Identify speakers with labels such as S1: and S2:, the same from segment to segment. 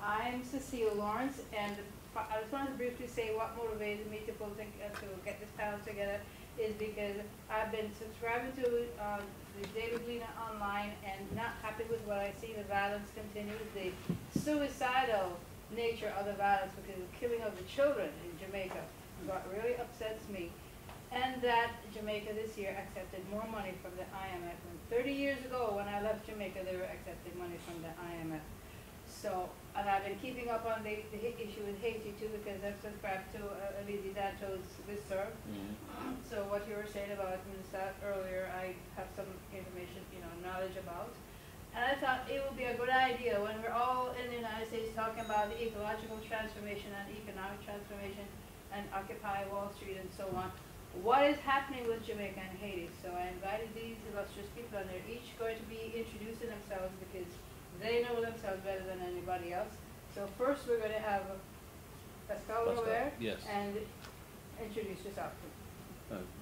S1: I'm Cecile Lawrence, and I just wanted to briefly say what motivated me to get this panel together is because I've been subscribing to the Daily Gleaner online and not happy with what I see. The violence continues, the suicidal nature of the violence because of the killing of the children in Jamaica. What really upsets me. And that Jamaica this year accepted more money from the IMF. And 30 years ago, when I left Jamaica, they were accepting money from the IMF. So, and I've been keeping up on the issue with Haiti too, because I've subscribed to Elise Danto's listserv. So what you were saying about Minister earlier, I have some information, knowledge about. And I thought it would be a good idea when we're all in the United States talking about the ecological transformation and economic transformation and Occupy Wall Street and so on. What is happening with Jamaica and Haiti? So I invited these illustrious people, and they're each going to be introducing themselves because they know themselves better than anybody else. So first we're going to have Pascal Robert,
S2: yes,
S1: and introduce yourself.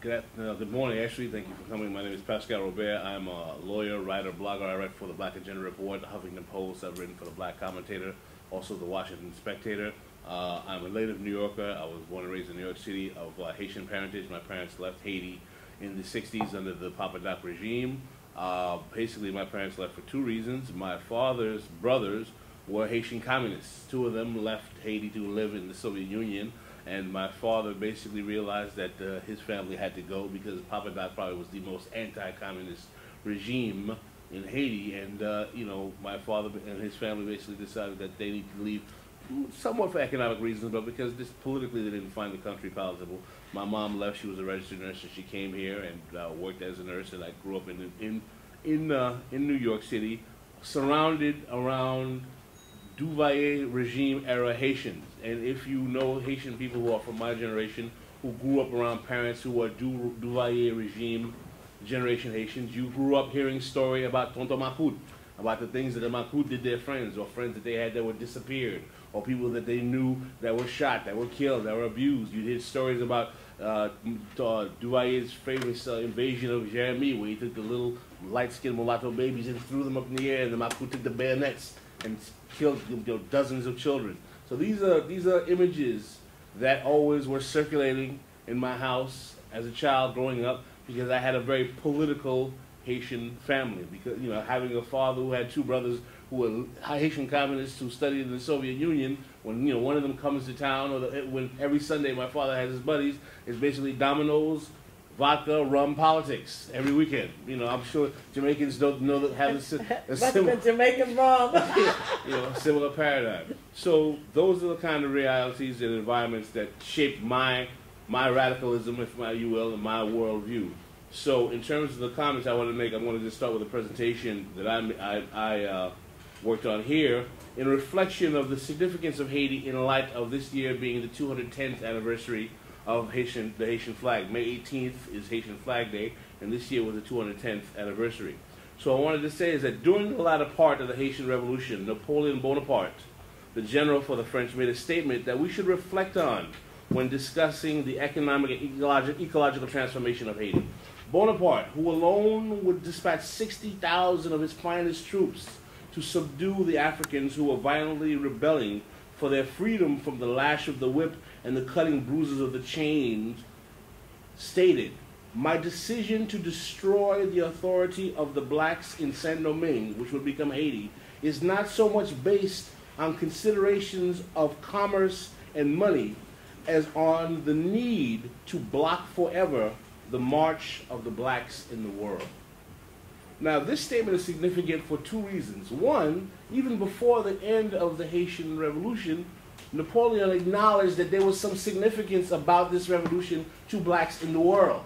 S2: Good morning, actually. Thank you for coming. My name is Pascal Robert. I'm a lawyer, writer, blogger. I write for the Black Agenda Report, the Huffington Post. I've written for the Black Commentator, also the Washington Spectator. I'm a native New Yorker. I was born and raised in New York City of Haitian parentage. My parents left Haiti in the 60s under the Papa Doc regime. Basically, my parents left for two reasons. My father's brothers were Haitian communists. Two of them left Haiti to live in the Soviet Union, and my father basically realized that his family had to go because Papa Doc probably was the most anti-communist regime in Haiti, and my father and his family basically decided that they need to leave, somewhat for economic reasons, but because politically they didn't find the country palatable. My mom left. She was a registered nurse, and she came here and worked as a nurse. And I grew up in New York City, surrounded around Duvalier regime era Haitians. And if you know Haitian people who are from my generation, who grew up around parents who are Duvalier regime generation Haitians, you grew up hearing story about Tonton Macoute, about the things that the Macoute did to their friends, or friends that they had that were disappeared, or people that they knew that were shot, that were killed, that were abused. You hear stories about Duvalier's famous invasion of Jeremy, where he took the little light-skinned mulatto babies and threw them up in the air, and the Macoute took the bayonets and killed dozens of children. So these are images that always were circulating in my house as a child growing up, because I had a very political Haitian family. Because having a father who had two brothers who were Haitian communists who studied in the Soviet Union, when one of them comes to town, or when every Sunday my father has his buddies, it's basically dominoes, vodka, rum, politics every weekend. I'm sure Jamaicans don't know that have a similar
S3: Jamaican rum.
S2: similar paradigm. So those are the kind of realities and environments that shaped my radicalism, if you will, and my worldview. So in terms of the comments I want to make, I'm going to just start with a presentation that I worked on here in reflection of the significance of Haiti in light of this year being the 210th anniversary of the Haitian flag. May 18th is Haitian Flag Day, and this year was the 210th anniversary. So I wanted to say is that during the latter part of the Haitian Revolution, Napoleon Bonaparte, the general for the French, made a statement that we should reflect on when discussing the economic and ecological transformation of Haiti. Bonaparte, who alone would dispatch 60,000 of his finest troops to subdue the Africans who were violently rebelling for their freedom from the lash of the whip and the cutting bruises of the chains, stated, "My decision to destroy the authority of the blacks in Saint-Domingue, which would become Haiti, is not so much based on considerations of commerce and money as on the need to block forever the march of the blacks in the world." Now, this statement is significant for two reasons. One, even before the end of the Haitian Revolution, Napoleon acknowledged that there was some significance about this revolution to blacks in the world.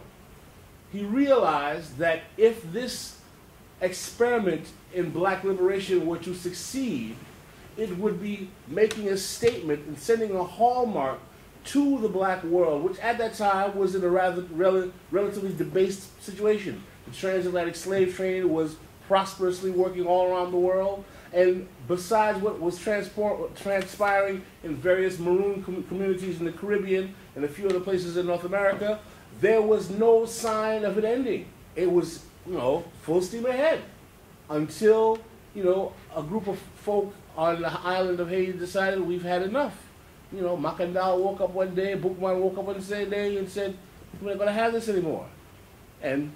S2: He realized that if this experiment in black liberation were to succeed, it would be making a statement and sending a hallmark to the black world, which at that time was in a relatively debased situation. The transatlantic slave trade was prosperously working all around the world, and besides what was transpiring in various maroon communities in the Caribbean and a few other places in North America, there was no sign of it ending. It was, full steam ahead until, a group of folk on the island of Haiti decided we've had enough. You know, Macandal woke up one day, Boukman woke up one day and said, we're not going to have this anymore. And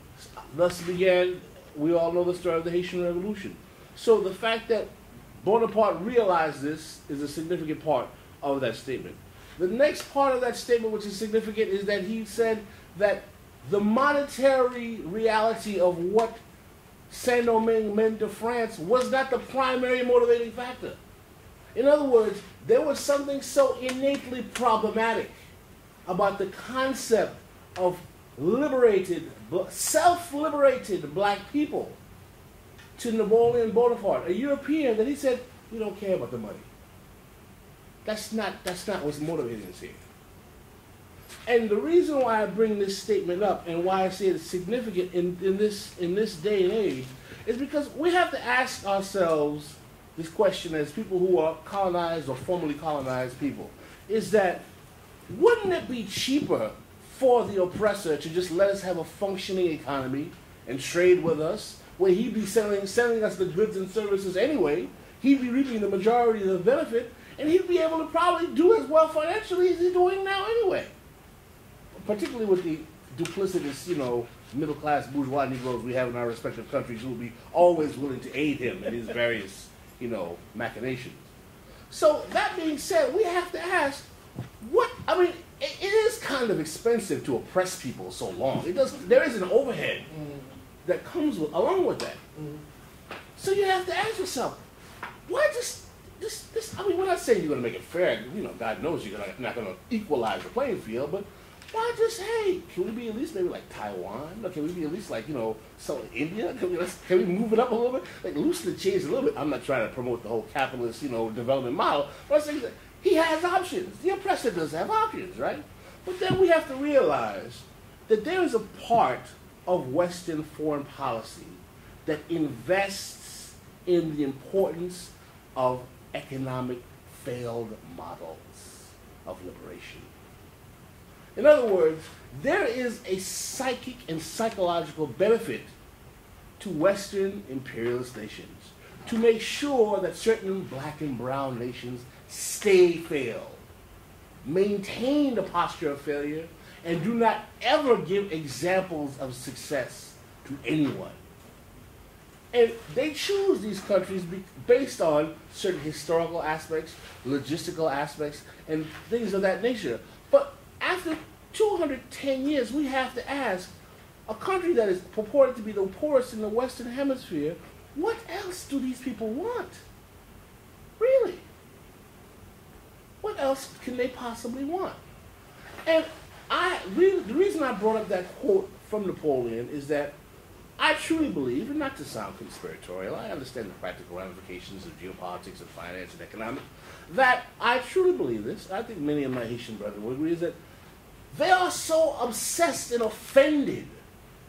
S2: thus began, we all know the story of the Haitian Revolution. So the fact that Bonaparte realized this is a significant part of that statement. The next part of that statement, which is significant, is that he said that the monetary reality of what Saint-Domingue meant to France was not the primary motivating factor. In other words, there was something so innately problematic about the concept of liberated, self-liberated black people to Napoleon Bonaparte, a European, that he said, we don't care about the money. That's not what's motivating us here. And the reason why I bring this statement up and why I say it's significant in this day and age is because we have to ask ourselves this question as people who are colonized or formerly colonized people, is that wouldn't it be cheaper for the oppressor to just let us have a functioning economy and trade with us, where he'd be selling us the goods and services anyway, he'd be reaping the majority of the benefit, and he'd be able to probably do as well financially as he's doing now anyway. Particularly with the duplicitous, middle-class bourgeois Negroes we have in our respective countries who will be always willing to aid him in his various, machinations. So that being said, we have to ask, it is kind of expensive to oppress people so long. There is an overhead that comes along with that. So you have to ask yourself, why this, we're not saying you're going to make it fair. God knows you're not going to equalize the playing field, but why just, hey, can we be at least maybe like Taiwan? Or can we be at least like, some India? Can we move it up a little bit? Like loosen the chains a little bit. I'm not trying to promote the whole capitalist, development model. But I'm saying that he has options. The oppressor does have options, right? But then we have to realize that there is a part of Western foreign policy that invests in the importance of economic failed models of liberation. In other words, there is a psychic and psychological benefit to Western imperialist nations to make sure that certain black and brown nations stay failed, maintain the posture of failure, and do not ever give examples of success to anyone. And they choose these countries based on certain historical aspects, logistical aspects, and things of that nature. But after 210 years, we have to ask, a country that is purported to be the poorest in the Western Hemisphere, what else do these people want? Really? What else can they possibly want? And the reason I brought up that quote from Napoleon is that I truly believe, and not to sound conspiratorial, I understand the practical ramifications of geopolitics and finance and economics, that I truly believe this, I think many of my Haitian brethren will agree, is that they are so obsessed and offended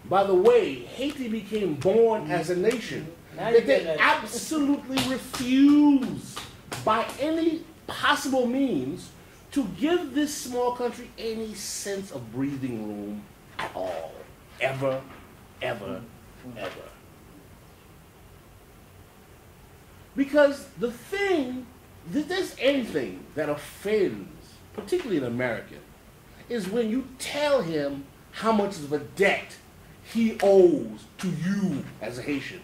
S2: by the way Haiti became born as a nation that they absolutely refuse by any possible means to give this small country any sense of breathing room at all. Ever, ever, ever. Because if there's anything that offends, particularly an American, is when you tell him how much of a debt he owes to you as a Haitian.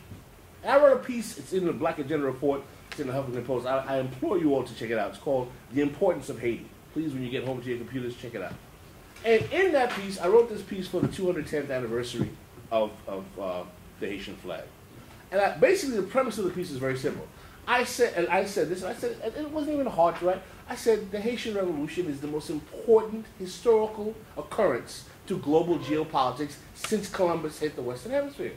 S2: And I wrote a piece, it's in the Black Agenda Report, it's in the Huffington Post. I implore you all to check it out. It's called The Importance of Haiti. Please, when you get home to your computers, check it out. And in that piece, I wrote this piece for the 210th anniversary of the Haitian flag. And basically the premise of the piece is very simple. I said, and it wasn't even hard to write. I said the Haitian Revolution is the most important historical occurrence to global geopolitics since Columbus hit the Western Hemisphere.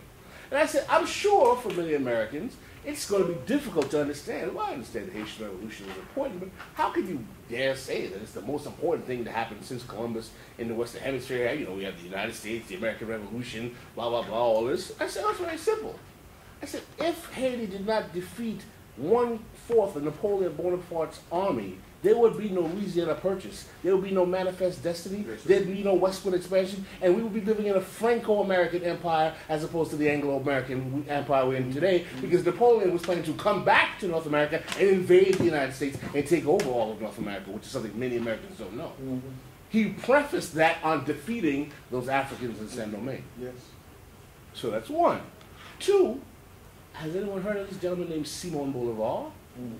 S2: And I said, I'm sure for many Americans, it's going to be difficult to understand. Well, I understand the Haitian Revolution is important, but how can you dare say that it's the most important thing to happen since Columbus in the Western Hemisphere? We have the United States, the American Revolution, blah, blah, blah, all this. I said, that's very simple. I said, if Haiti did not defeat 1/4 of Napoleon Bonaparte's army, there would be no Louisiana Purchase. There would be no Manifest Destiny. There'd be no westward expansion. And we would be living in a Franco-American empire as opposed to the Anglo-American empire we're in today, because Napoleon was planning to come back to North America and invade the United States and take over all of North America, which is something many Americans don't know. He prefaced that on defeating those Africans in Saint Domingue.
S3: Yes.
S2: So that's one. Two, has anyone heard of this gentleman named Simon Bolivar?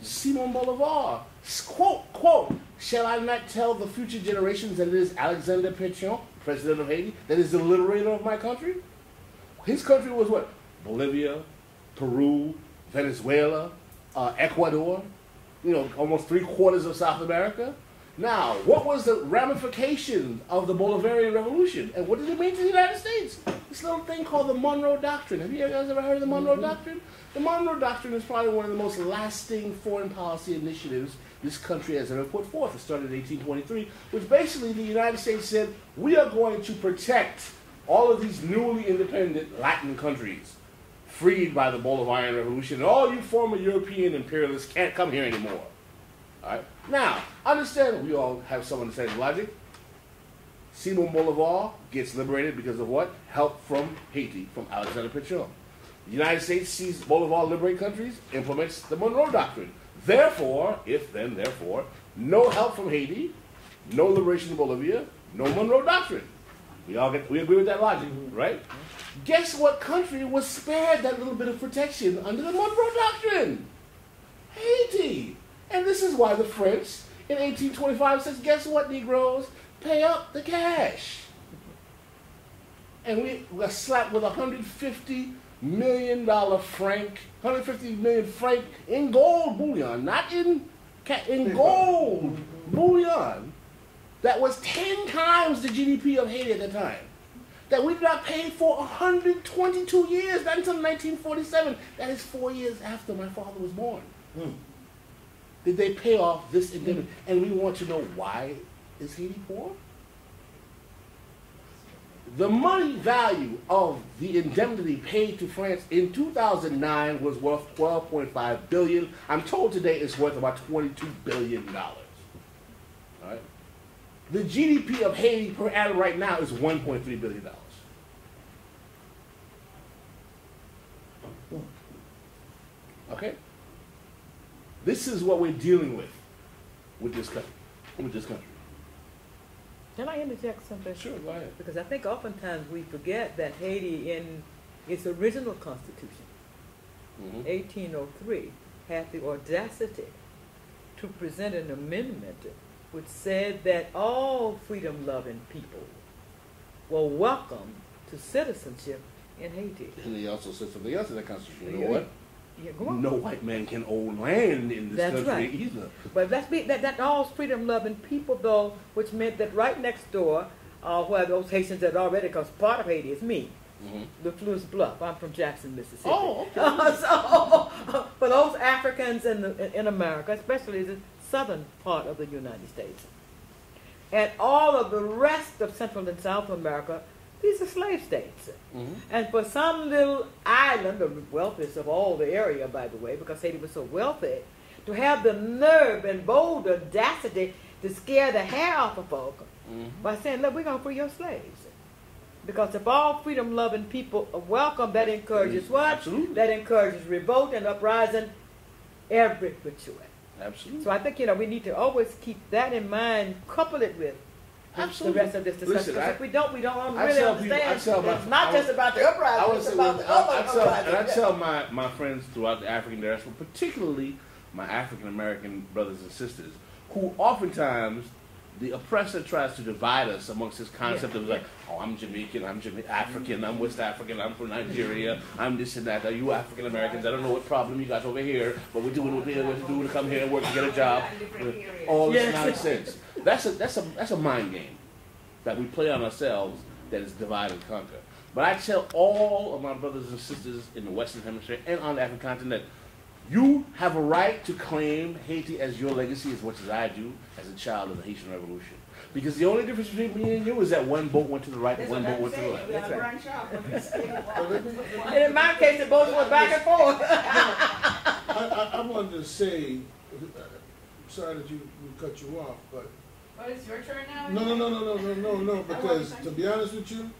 S2: Simon Bolivar, quote, shall I not tell the future generations that it is Alexander Pétion, president of Haiti, that is the liberator of my country? His country was what? Bolivia, Peru, Venezuela, Ecuador, almost 3/4 of South America. Now, what was the ramification of the Bolivarian Revolution? And what did it mean to the United States? This little thing called the Monroe Doctrine. Have you guys ever heard of the Monroe Doctrine? The Monroe Doctrine is probably one of the most lasting foreign policy initiatives this country has ever put forth. It started in 1823, which basically the United States said, we are going to protect all of these newly independent Latin countries freed by the Bolivarian Revolution. And all you former European imperialists can't come here anymore. All right? Now, understand, we all have some understanding of logic. Simon Bolivar gets liberated because of what? Help from Haiti, from Alexander Pétion. The United States sees Bolivar liberate countries, implements the Monroe Doctrine. Therefore, therefore, no help from Haiti, no liberation of Bolivia, no Monroe Doctrine. We agree with that logic, right? Guess what country was spared that little bit of protection under the Monroe Doctrine? Haiti. And this is why the French in 1825 says, guess what, Negroes? Pay up the cash. And we were slapped with $150 million franc, 150 million franc in gold bullion, not in gold bullion. That was 10 times the GDP of Haiti at the time. That we did not pay for 122 years, not until 1947. That is 4 years after my father was born. Did they pay off this indemnity? And we want to know, why is Haiti poor? The money value of the indemnity paid to France in 2009 was worth $12.5 billion. I'm told today it's worth about $22 billion. All right? The GDP of Haiti per annum right now is $1.3 billion. Okay? This is what we're dealing with this country.
S4: Can I interject something?
S2: Sure, go ahead.
S4: Because I think oftentimes we forget that Haiti, in its original constitution, 1803, had the audacity to present an amendment which said that all freedom-loving people were welcome to citizenship in Haiti.
S2: And he also said something else in the Constitution. You know what?
S4: Yeah, go on.
S2: No white man can own land in this country
S4: right.
S2: either.
S4: But that all freedom-loving people, though, which meant that right next door, where those Haitians had already, because part of Haiti is me, the Fleurs Bluff. I'm from Jackson, Mississippi.
S2: Oh, okay.
S4: So, for those Africans in America, especially the southern part of the United States, and all of the rest of Central and South America, these are slave states. And for some little island, the wealthiest of all the area, by the way, because Haiti was so wealthy, to have the nerve and bold audacity to scare the hair off of folk by saying, look, we're going to free your slaves. Because if all freedom-loving people are welcome, that encourages what?
S2: Absolutely.
S4: That encourages revolt and uprising every which way.
S2: Absolutely.
S4: So I think, we need to always keep that in mind, couple it with the rest of this discussion. Because if we don't really understand. It's not just about the uprising, it's about the other uprising.
S2: And I tell my friends throughout the African diaspora, particularly my African-American brothers and sisters, who oftentimes the oppressor tries to divide us amongst this concept of like, oh, I'm Jamaican, I'm African, I'm West African, I'm from Nigeria, I'm this and that. Are you African Americans? I don't know what problem you got over here, but we're doing what we have to do to come here and work and get a job. All this nonsense. That's a mind game that we play on ourselves that is divide and conquer. But I tell all of my brothers and sisters in the Western Hemisphere and on the African continent, you have a right to claim Haiti as your legacy as much as I do as a child of the Haitian Revolution. Because the only difference between me and you is that one boat went to the right and one boat went to the left.
S4: That's right. And in my case, the boats went back and forth.
S3: I wanted to say, sorry that we cut you off, but
S1: Oh, it's your turn now?
S3: no, because to be honest with you,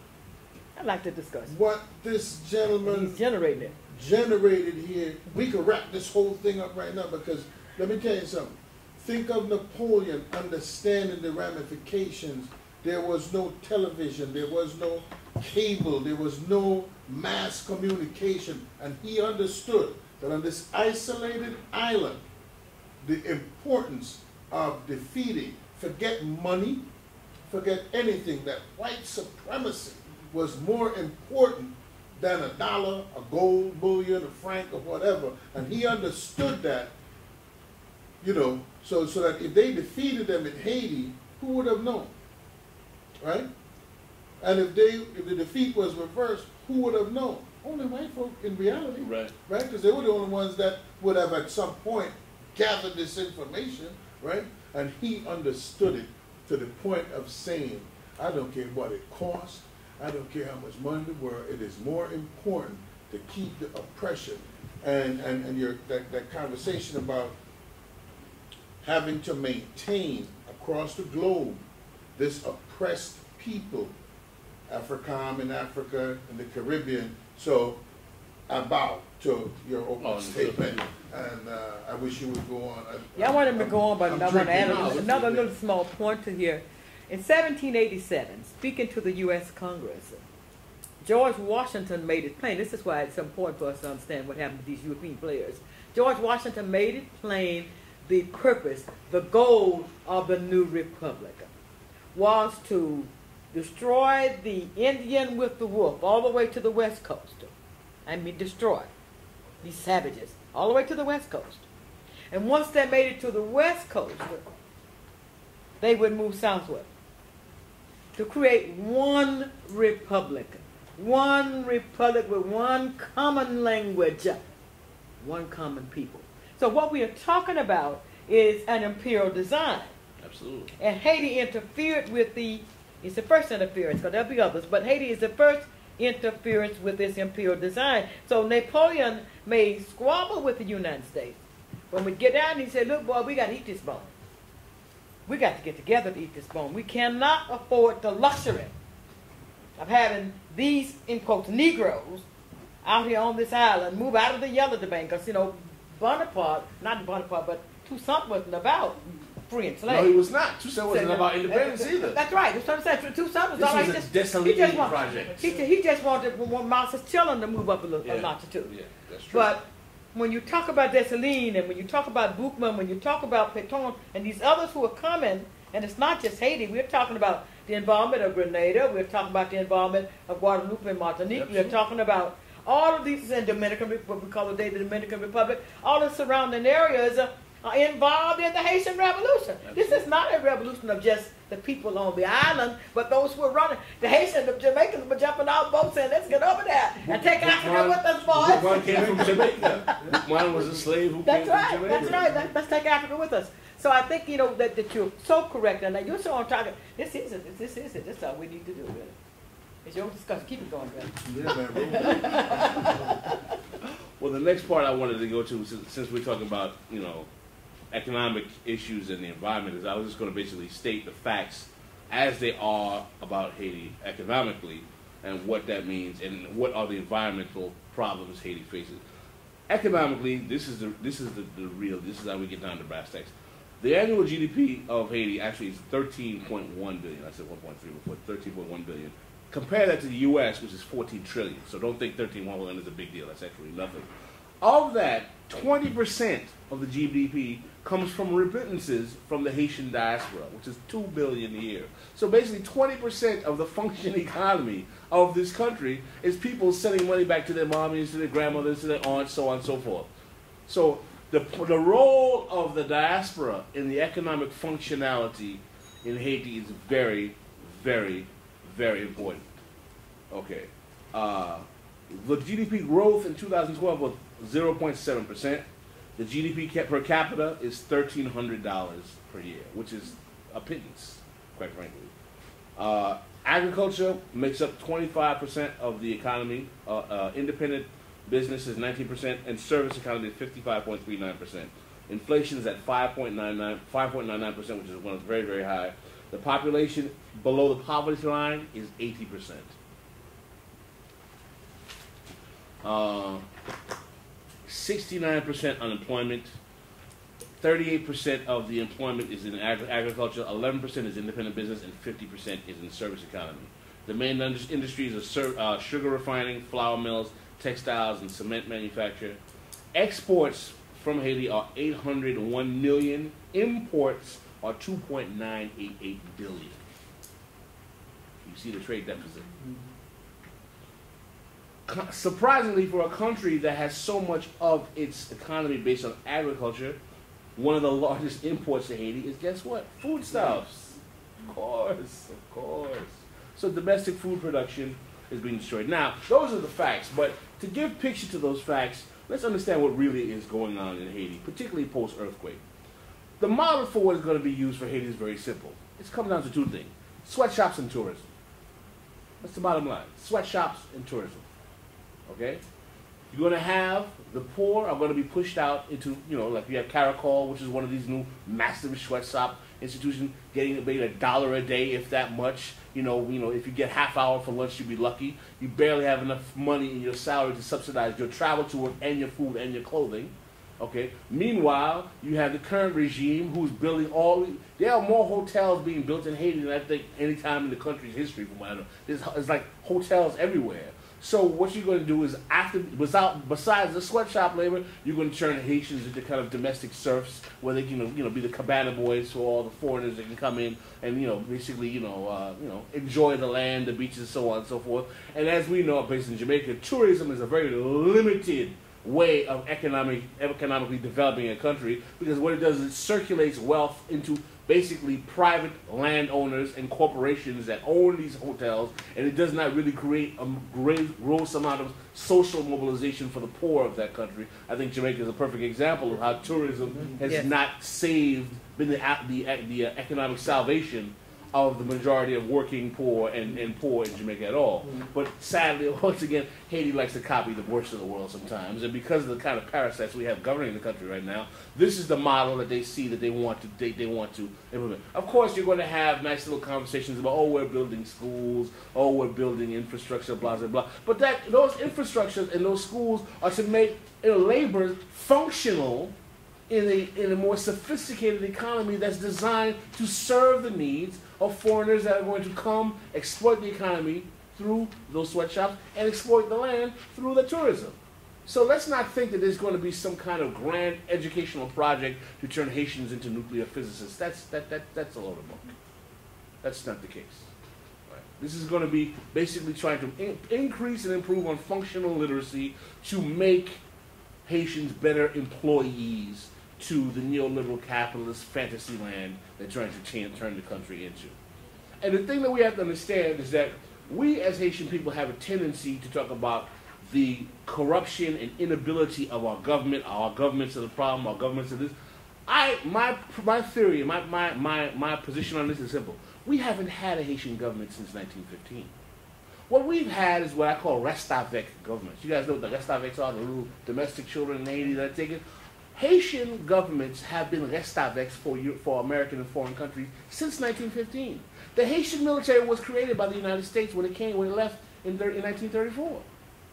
S4: I'd like to discuss
S3: what this gentleman
S4: he's generating it.
S3: generated here, we could wrap this whole thing up right now, because let me tell you something. Think of Napoleon understanding the ramifications. There was no television, there was no cable, there was no mass communication, and he understood that on this isolated island, the importance of defeating, forget money, forget anything, that white supremacy was more important than a dollar, a gold bullion, a franc, or whatever. And he understood that, you know, so that if they defeated them in Haiti, who would have known, right? And if the defeat was reversed, who would have known? Only white folk in reality, right? Because they were the only ones that would have at some point gathered this information, right? And he understood it to the point of saying, I don't care what it costs, I don't care how much money there were, it is more important to keep the oppression. And that conversation about having to maintain across the globe this oppressed people, AFRICOM in Africa and the Caribbean. So I bow to your opening statement, and I wish you would go on.
S4: Yeah, I want him to go on, but I want to add another little small point to here. In 1787, speaking to the U.S. Congress, George Washington made it plain. This is why it's important for us to understand what happened to these European players. George Washington made it plain the purpose, the goal of the new republic was to destroy the Indian with the wolf all the way to the west coast. I mean, destroy these savages all the way to the west coast. And once they made it to the west coast, they would move southward to create one republic with one common language, one common people. So what we are talking about is an imperial design.
S2: Absolutely.
S4: And Haiti interfered with it's the first interference, because there'll be others, but Haiti is the first interference with this imperial design. So Napoleon may squabble with the United States. When we get down, he said, look, boy, we got to eat this bone. We got to get together to eat this bone. We cannot afford the luxury of having these, in quotes, Negroes out here on this island, move out of the yellow domain, because, you know, Bonaparte, but Toussaint wasn't about freeing slaves.
S2: No, he was not. Toussaint wasn't about independence either.
S4: That's right. That's what I'm saying. Toussaint was
S2: this
S4: all right.
S2: was a Dessalines project.
S4: He just wanted Marcus Chillon to move up a notch or two.
S2: Yeah, that's true.
S4: But when you talk about Dessalines, and when you talk about Boukman, when you talk about Pétain, and these others who are coming, and it's not just Haiti, we're talking about the involvement of Grenada, we're talking about the involvement of Guadeloupe and Martinique, we're talking about all of these in Dominican, what we call today the Dominican Republic, all the surrounding areas are involved in the Haitian Revolution. Absolutely. This is not a revolution of just the people on the island, but those who are running. The Haitians, the Jamaicans were jumping out boats saying, let's get over there and take Africa with us, boys.
S2: One came from Jamaica. One was a slave who came from Jamaica. That's right.
S4: Let's take Africa with us. So I think, you know, that you're so correct, and that you're so on target. This is it. This is all we need to do, really. It's your discussion. Keep it going, brother.
S3: Yeah, man.
S2: Well, the next part I wanted to go to, since we're talking about, you know, economic issues and the environment, is I was just going to basically state the facts as they are about Haiti economically and what that means and what are the environmental problems Haiti faces. Economically, this is the real. This is how we get down to brass tacks. The annual GDP of Haiti actually is 13.1 billion. I said 1.3 before. 13.1 billion. Compare that to the U.S., which is 14 trillion. So don't think 13.1 is a big deal. That's actually nothing. Of that, 20% of the GDP comes from remittances from the Haitian diaspora, which is 2 billion a year. So basically 20% of the functioning economy of this country is people sending money back to their mommies, to their grandmothers, to their aunts, so on and so forth. So the role of the diaspora in the economic functionality in Haiti is very, very, very important. Okay. The GDP growth in 2012 was 0.7%. The GDP per capita is $1,300 per year, which is a pittance, quite frankly. Agriculture makes up 25% of the economy. Independent business is 19%, and service economy is 55.39%. Inflation is at 5.99%, which is one of very, very high. The population below the poverty line is 80%. 69% unemployment. 38% of the employment is in agriculture. 11% is independent business, and 50% is in the service economy. The main industries are sugar refining, flour mills, textiles, and cement manufacture. Exports from Haiti are 801 million. Imports are 2.988 billion. You see the trade deficit. Surprisingly, for a country that has so much of its economy based on agriculture, one of the largest imports to Haiti is, guess what? Foodstuffs. Of course, of course. So domestic food production is being destroyed. Now, those are the facts, but to give picture to those facts, let's understand what really is going on in Haiti, particularly post-earthquake. The model for what is going to be used for Haiti is very simple. It's come down to two things: sweatshops and tourism. That's the bottom line. Sweatshops and tourism. Okay? You're going to have the poor are going to be pushed out into, like you have Caracol, which is one of these new massive sweatshop institutions, getting $1 a day, if that much. If you get half hour for lunch, you'd be lucky. You barely have enough money in your salary to subsidize your travel to work and your food and your clothing. Okay. Meanwhile, you have the current regime who's building there are more hotels being built in Haiti than I think any time in the country's history, from what I know. There's like hotels everywhere. So what you're going to do is, besides the sweatshop labor, you're going to turn Haitians into kind of domestic serfs, where they can, be the cabana boys for all the foreigners that can come in and, basically, enjoy the land, the beaches, so on and so forth. And as we know, based in Jamaica, tourism is a very limited way of economically developing a country, because what it does is it circulates wealth into basically private landowners and corporations that own these hotels, and it does not really create a gross amount of social mobilization for the poor of that country. I think Jamaica is a perfect example of how tourism has not been the economic salvation of the majority of working poor and poor in Jamaica at all. But sadly, once again, Haiti likes to copy the worst of the world sometimes, and because of the kind of parasites we have governing the country right now, this is the model that they see that they want to implement. Of course, you're going to have nice little conversations about, oh, we're building schools, oh, we're building infrastructure, blah, blah, blah. But those infrastructures and those schools are to make labor functional in a more sophisticated economy that's designed to serve the needs of foreigners that are going to come exploit the economy through those sweatshops and exploit the land through the tourism. So let's not think that there's going to be some kind of grand educational project to turn Haitians into nuclear physicists. That's a load of bunk. That's not the case. Right. This is going to be basically trying to increase and improve on functional literacy to make Haitians better employees to the neoliberal capitalist fantasy land they're trying to turn the country into. And the thing that we have to understand is that we as Haitian people have a tendency to talk about the corruption and inability of our government. Our governments are the problem, our governments are this. My theory, my position on this is simple. We haven't had a Haitian government since 1915. What we've had is what I call reste avec governments. You guys know what the reste avecs are, the little domestic children in Haiti that are taken. Haitian governments have been reste avecs for American and foreign countries since 1915. The Haitian military was created by the United States when it left in 1934.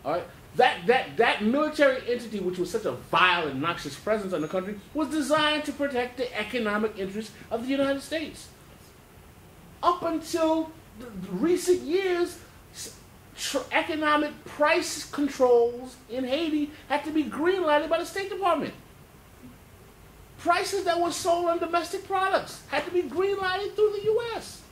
S2: All right, that military entity, which was such a vile and noxious presence in the country, was designed to protect the economic interests of the United States. Up until recent years, economic price controls in Haiti had to be green-lighted by the State Department. Prices that were sold on domestic products had to be green-lighted through the U.S.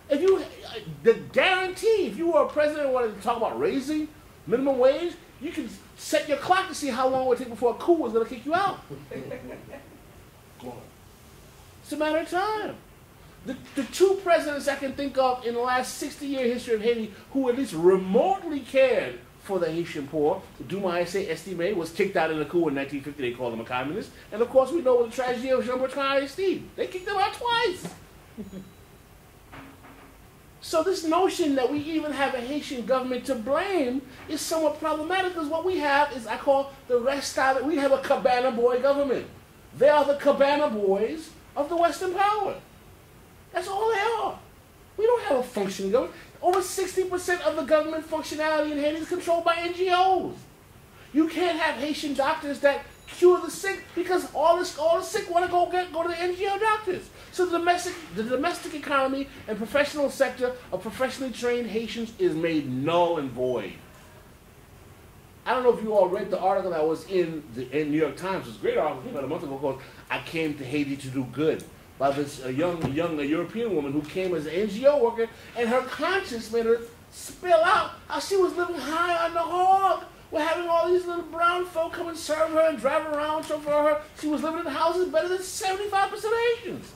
S2: The guarantee, if you were a president and wanted to talk about raising minimum wage, you can set your clock to see how long it would take before a coup was going to kick you out. It's a matter of time. The two presidents I can think of in the last 60-year history of Haiti who at least remotely cared for the Haitian poor, Dumas Estimé was kicked out in the coup in 1950. They called him a communist. And of course, we know the tragedy of Jean-Bertrand Aristide. They kicked him out twice. So this notion that we even have a Haitian government to blame is somewhat problematic, because what we have is, I call the rest of it, we have a cabana boy government. They are the cabana boys of the Western power. That's all they are. We don't have a functioning government. Over 60% of the government functionality in Haiti is controlled by NGOs. You can't have Haitian doctors that cure the sick, because all the sick want to go to the NGO doctors. So the domestic economy and professional sector of professionally trained Haitians is made null and void. I don't know if you all read the article that was in New York Times. It was a great article about a month ago called "I Came to Haiti to Do Good," by this young European woman who came as an NGO worker, and her conscience made her spill out how she was living high on the hog. We're having all these little brown folk come and serve her and drive around for her. She was living in houses better than 75% of Haitians.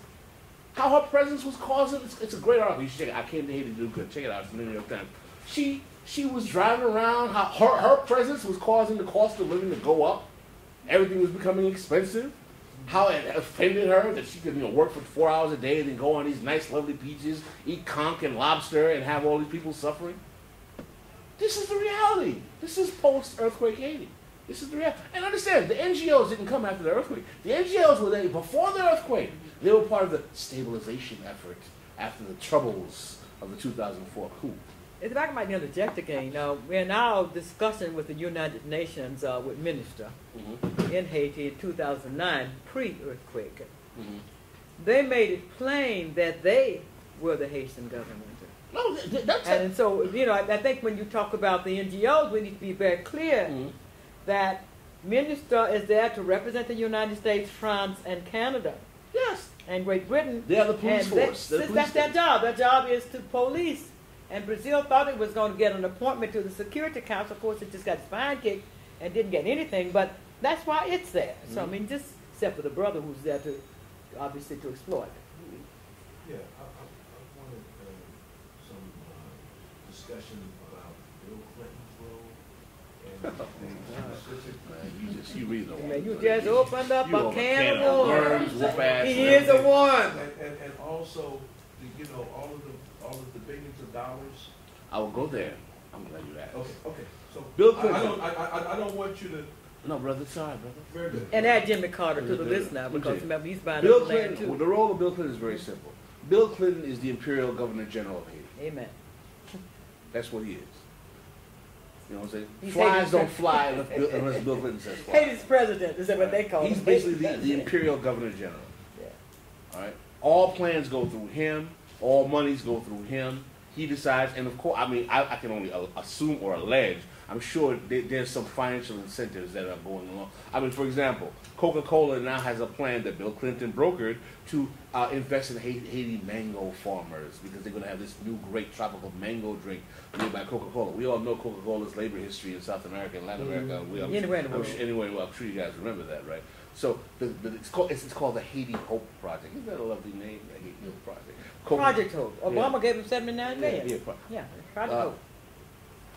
S2: How her presence was causing, it's a great article. You should check it. I Came to Haiti to Do Good. Check it out. It's in the New York Times. She was driving around, how her presence was causing the cost of living to go up. Everything was becoming expensive. How it offended her that she could work for 4 hours a day and then go on these nice, lovely beaches, eat conch and lobster, and have all these people suffering. This is the reality. This is post-earthquake Haiti. This is the reality. And understand, the NGOs didn't come after the earthquake. The NGOs were there before the earthquake. They were part of the stabilization effort after the troubles of the 2004 coup.
S4: If I might interject again, we're now discussing with the United Nations with Minister in Haiti in 2009, pre-earthquake. They made it plain that they were the Haitian government.
S2: No, that's
S4: and so, I think when you talk about the NGOs, we need to be very clear that Minister is there to represent the United States, France, and Canada.
S2: Yes.
S4: And Great Britain.
S2: They are the police force.
S4: That's their job. Their job is to police. And Brazil thought it was going to get an appointment to the Security Council. Of course, it just got its behind kicked and didn't get anything. But that's why it's there. So, I mean, just except for the brother who's there to, obviously, to exploit.
S5: Yeah, I wanted some discussion about Bill Clinton's role and
S2: you really don't want
S4: you just opened up a can of worms. He is a worm.
S5: And also, all of the billions of dollars.
S2: I will go there. I'm glad you asked.
S5: Okay. So
S2: Bill Clinton.
S5: I don't want you to.
S2: No, brother. Sorry, brother.
S5: Very good.
S4: And add Jimmy Carter to the list now, because remember he's buying
S2: Bill
S4: up the land
S2: Clinton.
S4: too.
S2: Well, the role of Bill Clinton is very simple. Bill Clinton is the Imperial Governor General of Haiti.
S4: Amen.
S2: That's what he is. You know what I'm saying?
S4: He's
S2: Flies
S4: Haiti's
S2: don't fly unless Bill Clinton says fly.
S4: Haiti's president, is that what they call him?
S2: He's basically the Imperial Governor General.
S4: Yeah.
S2: All right? All plans go through him. All monies go through him. He decides, and of course, I mean, I can only assume or allege, I'm sure there's some financial incentives that are going along. I mean, for example, Coca-Cola now has a plan that Bill Clinton brokered to invest in Haiti mango farmers, because they're going to have this new great tropical mango drink made by Coca-Cola. We all know Coca-Cola's labor history in South America and Latin America. Anyway, I'm sure you guys remember that, right? So it's called the Haiti Hope Project. Isn't that a lovely name, the Haiti Hope Project?
S4: Project Hope. Obama gave him $79 million.
S2: Yeah,
S4: Project Hope.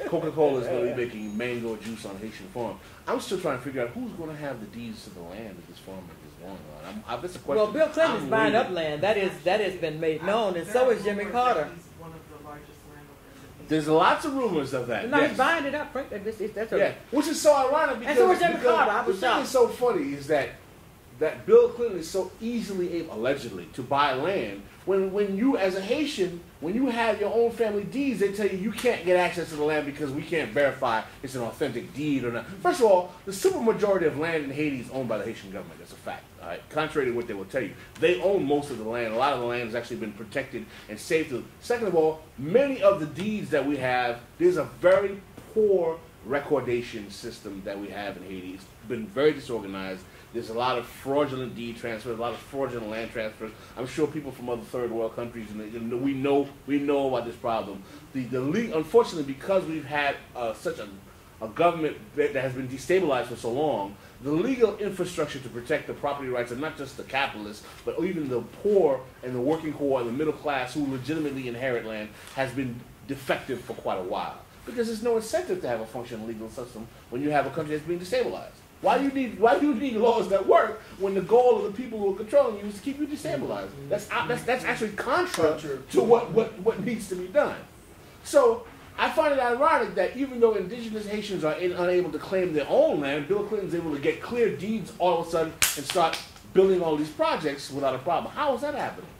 S2: Coca-Cola is going to be making mango juice on Haitian farm. I'm still trying to figure out who's going to have the deeds to the land that this farming is going on. That's a question.
S4: Well, Bill Clinton is buying up land. That has been made known, and so is Jimmy Carter.
S6: One of the largest landowners.
S2: There's lots of rumors of that.
S4: No,
S2: yes.
S4: he's buying it up.
S2: Which is so ironic because,
S4: and so is Jimmy Carter. I was
S2: the thing is so funny is that Bill Clinton is so easily able, allegedly, to buy land. When you, as a Haitian, when you have your own family deeds, they tell you can't get access to the land because we can't verify it's an authentic deed or not. First of all, the supermajority of land in Haiti is owned by the Haitian government. That's a fact. All right? Contrary to what they will tell you. They own most of the land. A lot of the land has actually been protected and saved. Second of all, many of the deeds that we have, there's a very poor recordation system that we have in Haiti. It's been very disorganized. There's a lot of fraudulent deed transfers, a lot of fraudulent land transfers. I'm sure people from other third world countries, and we know about this problem. Unfortunately, because we've had such a government that has been destabilized for so long, the legal infrastructure to protect the property rights of not just the capitalists, but even the poor and the working poor and the middle class who legitimately inherit land has been defective for quite a while. Because there's no incentive to have a functional legal system when you have a country that's being destabilized. Why do you need laws that work when the goal of the people who are controlling you is to keep you destabilized? That's actually contra to what needs to be done. So I find it ironic that even though indigenous Haitians are unable to claim their own land, Bill Clinton's able to get clear deeds all of a sudden and start building all these projects without a problem. How is that happening?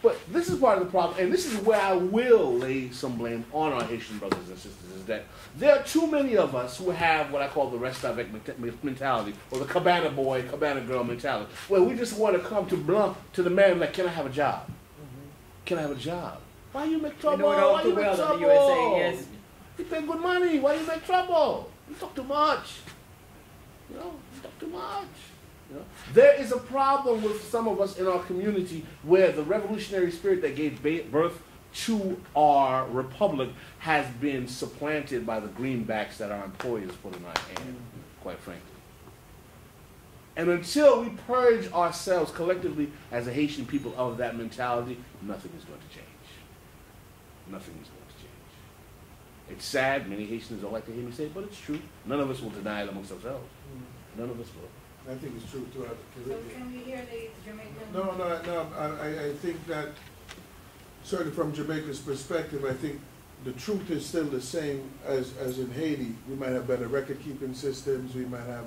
S2: But this is part of the problem, and this is where I will lay some blame on our Haitian brothers and sisters, is that there are too many of us who have what I call the rest avec mentality, or the cabana boy, cabana girl mentality, where we just want to come to the man like, can I have a job? Can I have a job? Why you make trouble? Why you make trouble?
S4: Yes.
S2: You pay good money. Why you make trouble? You talk too much. You talk too much. There is a problem with some of us in our community where the revolutionary spirit that gave birth to our republic has been supplanted by the greenbacks that our employers put in our hand, quite frankly. And until we purge ourselves collectively as a Haitian people of that mentality, nothing is going to change. Nothing is going to change. It's sad. Many Haitians don't like to hear me say it, but it's true. None of us will deny it amongst ourselves. None of us will.
S3: I think it's true throughout the Caribbean.
S1: So can we hear the Jamaican?
S3: No. I think that certainly from Jamaica's perspective, I think the truth is still the same as in Haiti. We might have better record-keeping systems. We might have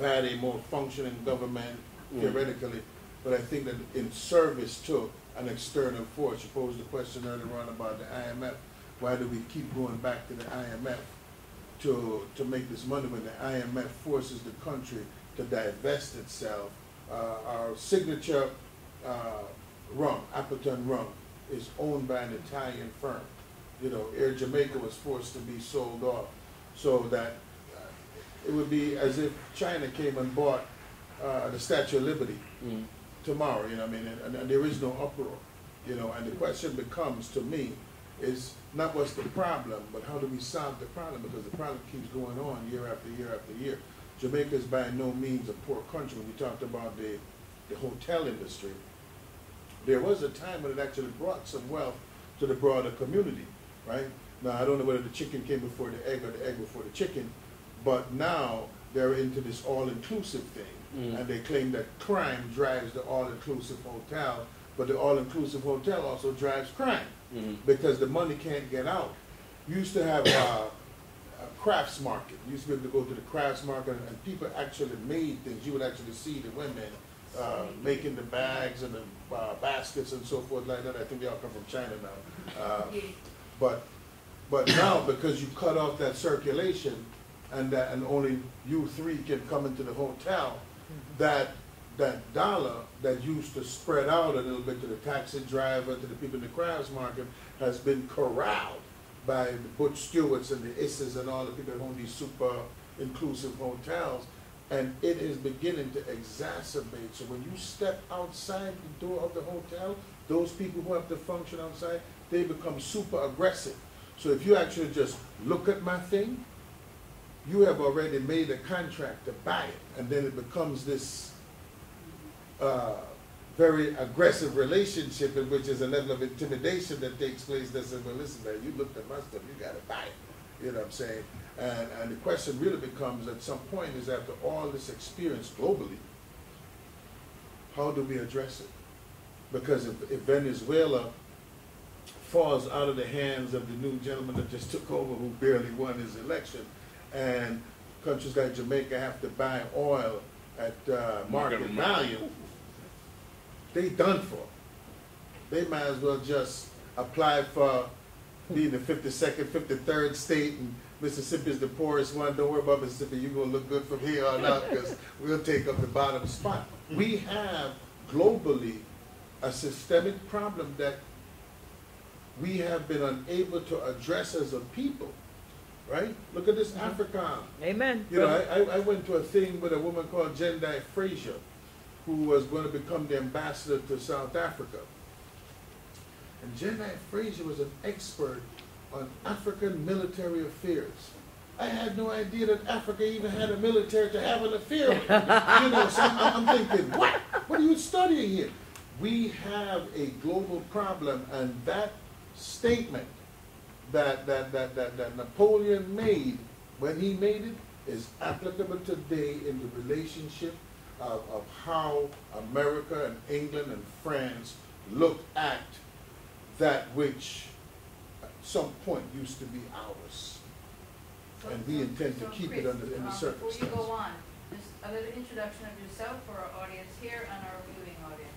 S3: had a more functioning government theoretically, but I think that in service to an external force. You posed the question earlier on about the IMF. Why do we keep going back to the IMF to make this money when the IMF forces the country to divest itself? Our signature rum, Appleton rum, is owned by an Italian firm. Air Jamaica was forced to be sold off, so that it would be as if China came and bought the Statue of Liberty tomorrow. And there is no uproar. And the question becomes, to me, is not what's the problem, but how do we solve the problem? Because the problem keeps going on year after year after year. Jamaica is by no means a poor country. When we talked about the hotel industry, there was a time when it actually brought some wealth to the broader community, right? Now, I don't know whether the chicken came before the egg or the egg before the chicken, but now they're into this all-inclusive thing. And they claim that crime drives the all-inclusive hotel, but the all-inclusive hotel also drives crime because the money can't get out. You used to have a crafts market. You used to be able to go to the crafts market, and people actually made things. You would actually see the women making the bags and the baskets and so forth like that. I think they all come from China now. But now, because you cut off that circulation, and only you three can come into the hotel, that dollar that used to spread out a little bit to the taxi driver, to the people in the crafts market, has been corralled by the Butch Stewarts and the Isses and all the people who own these super inclusive hotels, and it is beginning to exacerbate. So when you step outside the door of the hotel, those people who have to function outside, they become super aggressive. So if you actually just look at my thing, you have already made a contract to buy it, and then it becomes this very aggressive relationship in which there's a level of intimidation that takes place that says, well, listen, man, you looked at my stuff, you got to buy it. You know what I'm saying? And the question really becomes at some point is, after all this experience globally, how do we address it? Because if Venezuela falls out of the hands of the new gentleman that just took over, who barely won his election, and countries like Jamaica have to buy oil at market value, they done for. They might as well just apply for being the 52nd, 53rd state, and Mississippi is the poorest one. Don't worry about Mississippi. You're going to look good from here on out because we'll take up the bottom spot. We have globally a systemic problem that we have been unable to address as a people. Right? Look at this Africa.
S4: Amen.
S3: I went to a thing with a woman called Jendai Frazier, who was going to become the ambassador to South Africa. And Jendai Frazier was an expert on African military affairs. I had no idea that Africa even had a military to have an affair with. So I'm thinking, what? What are you studying here? We have a global problem, and that statement that Napoleon made, when he made it, is applicable today in the relationship of how America and England and France looked at that which at some point used to be ours. And we intend to keep it under any circumstances.
S1: Before you go on, just a little introduction of yourself for our audience here and our viewing audience.